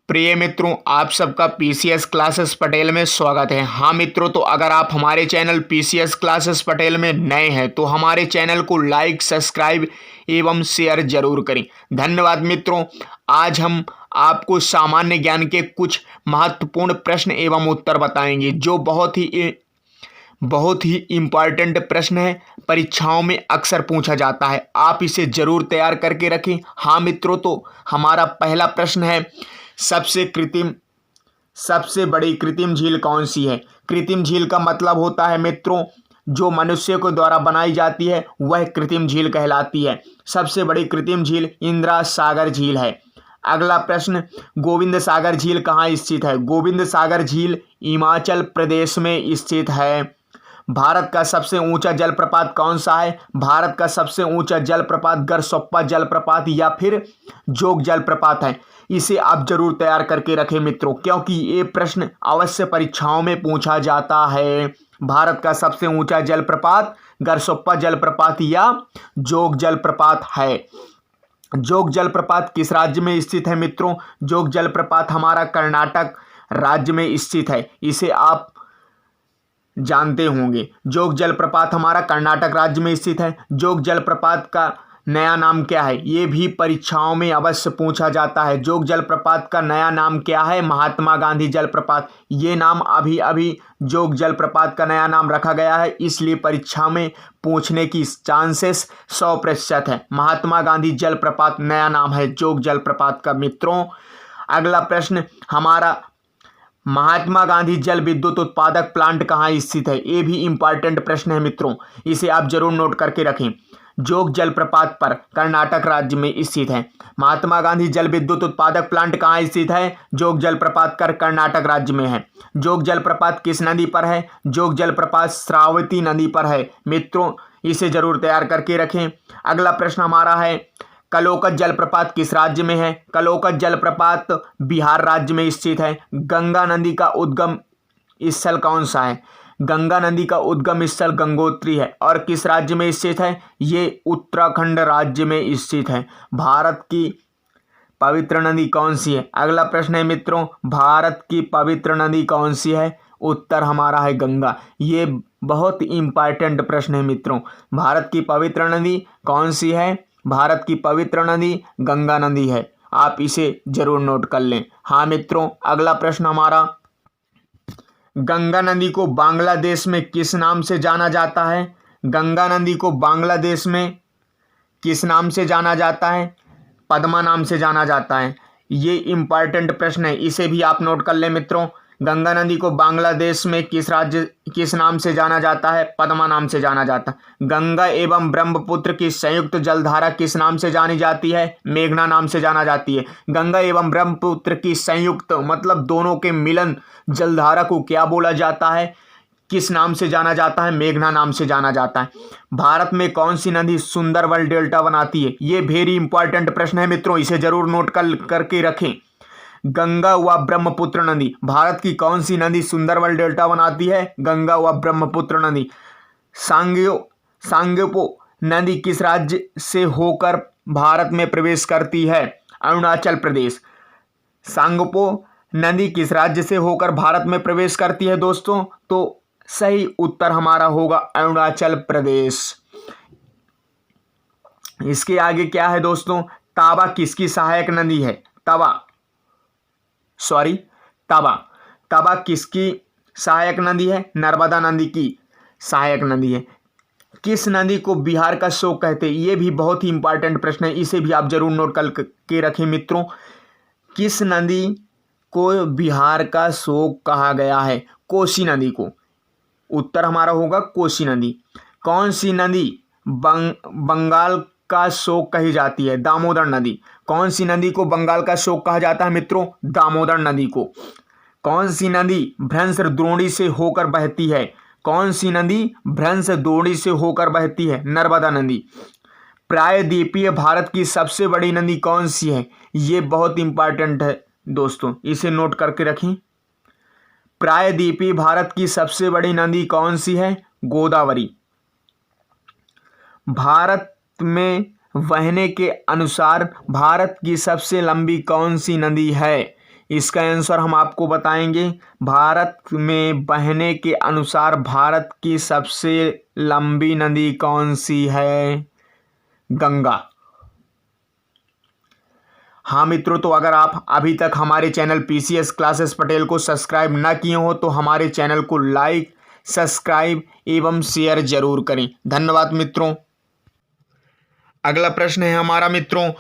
प्रिय मित्रों, आप सबका पीसीएस क्लासेस पटेल में स्वागत है। हाँ मित्रों, तो अगर आप हमारे चैनल पीसीएस क्लासेस पटेल में नए हैं तो हमारे चैनल को लाइक, सब्सक्राइब एवं शेयर जरूर करें। धन्यवाद मित्रों। आज हम आपको सामान्य ज्ञान के कुछ महत्वपूर्ण प्रश्न एवं उत्तर बताएंगे जो बहुत ही इम्पॉर्टेंट प्रश्न है, परीक्षाओं में अक्सर पूछा जाता है। आप इसे जरूर तैयार करके रखें। हाँ मित्रों, तो हमारा पहला प्रश्न है, सबसे बड़ी कृत्रिम झील कौन सी है। कृत्रिम झील का मतलब होता है मित्रों, जो मनुष्य के द्वारा बनाई जाती है वह कृत्रिम झील कहलाती है। सबसे बड़ी कृत्रिम झील इंदिरा सागर झील है। अगला प्रश्न, गोविंद सागर झील कहाँ स्थित है। गोविंद सागर झील हिमाचल प्रदेश में स्थित है। भारत का सबसे ऊंचा जलप्रपात कौन सा है। भारत का सबसे ऊंचा जलप्रपात गरसोप्पा जलप्रपात या फिर जोग जलप्रपात है। इसे आप जरूर तैयार करके रखें मित्रों, क्योंकि ये प्रश्न अवश्य परीक्षाओं में पूछा जाता है। भारत का सबसे ऊंचा जलप्रपात गरसोप्पा जलप्रपात या जोग जलप्रपात है। जोग जलप्रपात किस राज्य में स्थित है मित्रों। जोग जलप्रपात हमारा कर्नाटक राज्य में स्थित है। इसे आप जानते होंगे। जोग जलप्रपात हमारा कर्नाटक राज्य में स्थित है। जोग जलप्रपात का नया नाम क्या है, ये भी परीक्षाओं में अवश्य पूछा जाता है। जोग जलप्रपात का नया नाम क्या है। महात्मा गांधी जलप्रपात। ये नाम अभी जोग जलप्रपात का नया नाम रखा गया है, इसलिए परीक्षा में पूछने की चांसेस 100% है। महात्मा गांधी जलप्रपात नया नाम है जोग जलप्रपात का मित्रों। अगला प्रश्न हमारा, महात्मा गांधी जल विद्युत उत्पादक प्लांट कहाँ स्थित है। ये भी इंपॉर्टेंट प्रश्न है मित्रों, इसे आप जरूर नोट करके रखें। जोग जलप्रपात पर कर्नाटक राज्य में स्थित है। महात्मा गांधी जल विद्युत उत्पादक प्लांट कहाँ स्थित है। जोग जलप्रपात कर कर्नाटक राज्य में है। जोग जलप्रपात किस नदी पर है। जोग जलप्रपात श्रावती नदी पर है मित्रों, इसे जरूर तैयार करके रखें। अगला प्रश्न हमारा है, कलोकत जलप्रपात किस राज्य में है। कलोकत जलप्रपात बिहार राज्य में स्थित है। गंगा नदी का उद्गम स्थल कौन सा है। गंगा नदी का उद्गम स्थल गंगोत्री है और किस राज्य में स्थित है। ये उत्तराखंड राज्य में स्थित है। भारत की पवित्र नदी कौन सी है। अगला प्रश्न है मित्रों, भारत की पवित्र नदी कौन सी है। उत्तर हमारा है गंगा। ये बहुत इंपॉर्टेंट प्रश्न है मित्रों। भारत की पवित्र नदी कौन सी है। भारत की पवित्र नदी गंगा नदी है। आप इसे जरूर नोट कर लें। हाँ मित्रों, अगला प्रश्न हमारा, गंगा नदी को बांग्लादेश में किस नाम से जाना जाता है। गंगा नदी को बांग्लादेश में किस नाम से जाना जाता है। पद्मा नाम से जाना जाता है। ये इंपॉर्टेंट प्रश्न है, इसे भी आप नोट कर लें मित्रों। गंगा नदी को बांग्लादेश में किस नाम से जाना जाता है। पद्मा नाम से जाना जाता है। गंगा एवं ब्रह्मपुत्र की संयुक्त जलधारा किस नाम से जानी जाती है। मेघना नाम से जाना जाती है। गंगा एवं ब्रह्मपुत्र की संयुक्त मतलब दोनों के मिलन जलधारा को क्या बोला जाता है, किस नाम से जाना जाता है। मेघना नाम से जाना जाता है। भारत में कौन सी नदी सुंदरबन डेल्टा बनाती है। ये वेरी इंपॉर्टेंट प्रश्न है मित्रों, इसे जरूर नोट करके रखें। गंगा व ब्रह्मपुत्र नदी, भारत की कौन सी नदी सुंदरबन डेल्टा बनाती है। गंगा व ब्रह्मपुत्र नदी। सांगपो नदी किस राज्य से होकर भारत में प्रवेश करती है। अरुणाचल प्रदेश। सांगपो नदी किस राज्य से होकर भारत में प्रवेश करती है दोस्तों। तो सही उत्तर हमारा होगा अरुणाचल प्रदेश। इसके आगे क्या है दोस्तों, तावा किसकी सहायक नदी है। तवा किसकी सहायक नदी है। नर्मदा नदी की सहायक नदी है। किस नदी को बिहार का शोक कहते हैं। ये भी बहुत ही इंपॉर्टेंट प्रश्न है, इसे भी आप जरूर नोट करके रखें मित्रों। किस नदी को बिहार का शोक कहा गया है। कोसी नदी को। उत्तर हमारा होगा कोसी नदी। कौन सी नदी बंगाल का शोक कही जाती है। दामोदर नदी। कौन सी नदी को बंगाल का शोक कहा जाता है मित्रों। दामोदर नदी को। कौन सी नदी भ्रंश द्रोणी से होकर बहती है। कौन सी नदी भ्रंश द्रोणी से होकर बहती है। नर्मदा नदी। प्रायद्वीपीय भारत की सबसे बड़ी नदी कौन सी है। ये बहुत इंपॉर्टेंट है दोस्तों, इसे नोट करके रखें। प्रायद्वीपीय भारत की सबसे बड़ी नदी कौन सी है। गोदावरी। भारत में बहने के अनुसार भारत की सबसे लंबी कौन सी नदी है। इसका आंसर हम आपको बताएंगे। भारत में बहने के अनुसार भारत की सबसे लंबी नदी कौन सी है? गंगा। हाँ मित्रों, तो अगर आप अभी तक हमारे चैनल पीसीएस क्लासेस पटेल को सब्सक्राइब ना किए हो तो हमारे चैनल को लाइक, सब्सक्राइब एवं शेयर जरूर करें। धन्यवाद मित्रों। अगला प्रश्न है हमारा मित्रों,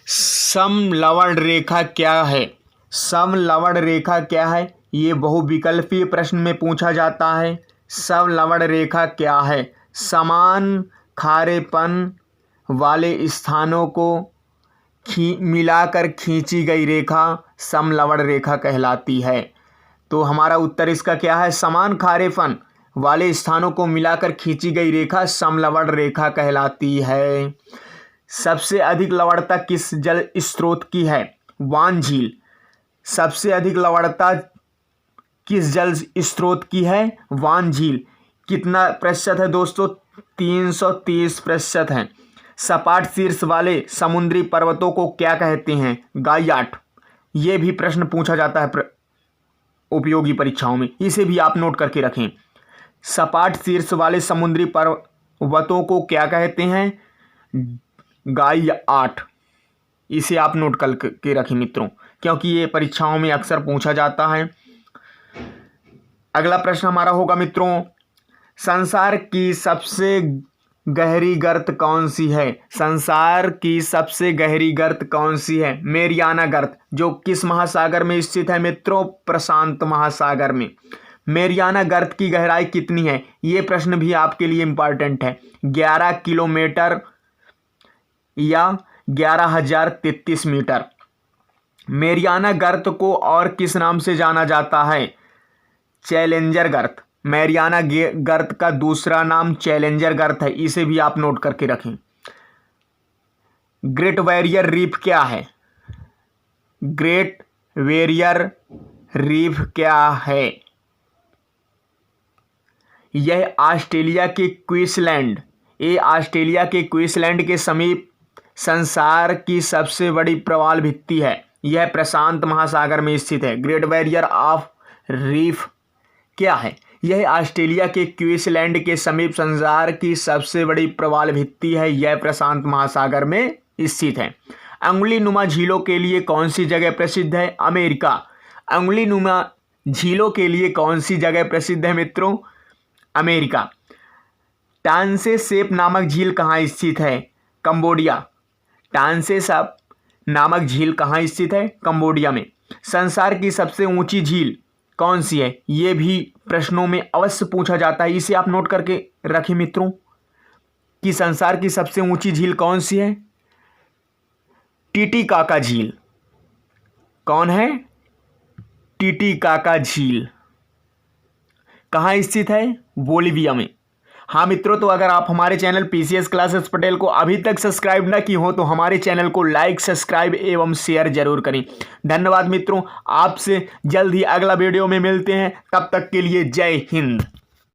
समलवण रेखा क्या है? समलवण रेखा क्या है? ये बहुविकल्पीय प्रश्न में पूछा जाता है। समलवण रेखा क्या है? समान खारेपन वाले स्थानों को मिलाकर खींची गई रेखा समलवण रेखा कहलाती है। तो हमारा उत्तर इसका क्या है? समान खारेपन वाले स्थानों को मिलाकर खींची गई रेखा समलवण रेखा कहलाती है। सबसे अधिक लवणता किस जल स्रोत की है? वान झील। सबसे अधिक लवणता किस जल स्रोत की है? वान झील। कितना प्रतिशत है दोस्तों? 330% है। सपाट शीर्ष वाले समुद्री पर्वतों को क्या कहते हैं? गाइयाट। ये भी प्रश्न पूछा जाता है उपयोगी परीक्षाओं में, इसे भी आप नोट करके रखें। सपाट शीर्ष वाले समुद्री पर्वतों को क्या कहते हैं? गाइयाट। इसे आप नोट करके रखें मित्रों, क्योंकि ये परीक्षाओं में अक्सर पूछा जाता है। अगला प्रश्न हमारा होगा मित्रों, संसार की सबसे गहरी गर्त कौन सी है? संसार की सबसे गहरी गर्त कौन सी है? मेरियाना गर्त। जो किस महासागर में स्थित है मित्रों? प्रशांत महासागर में। मेरियाना गर्त की गहराई कितनी है? ये प्रश्न भी आपके लिए इंपॉर्टेंट है। 11 किलोमीटर या 11,033 मीटर। मेरियाना गर्त को और किस नाम से जाना जाता है? चैलेंजर गर्त। मेरियाना गर्त का दूसरा नाम चैलेंजर गर्त है, इसे भी आप नोट करके रखें। ग्रेट बैरियर रीफ क्या है? ग्रेट बैरियर रीफ क्या है? यह ऑस्ट्रेलिया के क्वींसलैंड के समीप संसार की सबसे बड़ी प्रवाल भित्ति है। यह प्रशांत महासागर में स्थित है। ग्रेट बैरियर ऑफ रीफ क्या है? यह ऑस्ट्रेलिया के क्वींसलैंड के समीप संसार की सबसे बड़ी प्रवाल भित्ति है। यह प्रशांत महासागर में स्थित है। अंगुली नुमा झीलों के लिए कौन सी जगह प्रसिद्ध है? अमेरिका। अंगुली नुमा झीलों के लिए कौन सी जगह प्रसिद्ध है मित्रों? अमेरिका। टानसे सेप नामक झील कहाँ स्थित है? कंबोडिया। टानसे सेप नामक झील कहाँ स्थित है? कंबोडिया में। संसार की सबसे ऊंची झील कौन सी है? ये भी प्रश्नों में अवश्य पूछा जाता है, इसे आप नोट करके रखें मित्रों कि संसार की सबसे ऊंची झील कौन सी है? टीटीकाका झील। कौन है? टीटीकाका झील। कहाँ स्थित है? बोलिविया में। हाँ मित्रों, तो अगर आप हमारे चैनल पीसीएस क्लासेस पटेल को अभी तक सब्सक्राइब ना की हो तो हमारे चैनल को लाइक, सब्सक्राइब एवं शेयर जरूर करें। धन्यवाद मित्रों। आपसे जल्द ही अगला वीडियो में मिलते हैं। तब तक के लिए जय हिंद।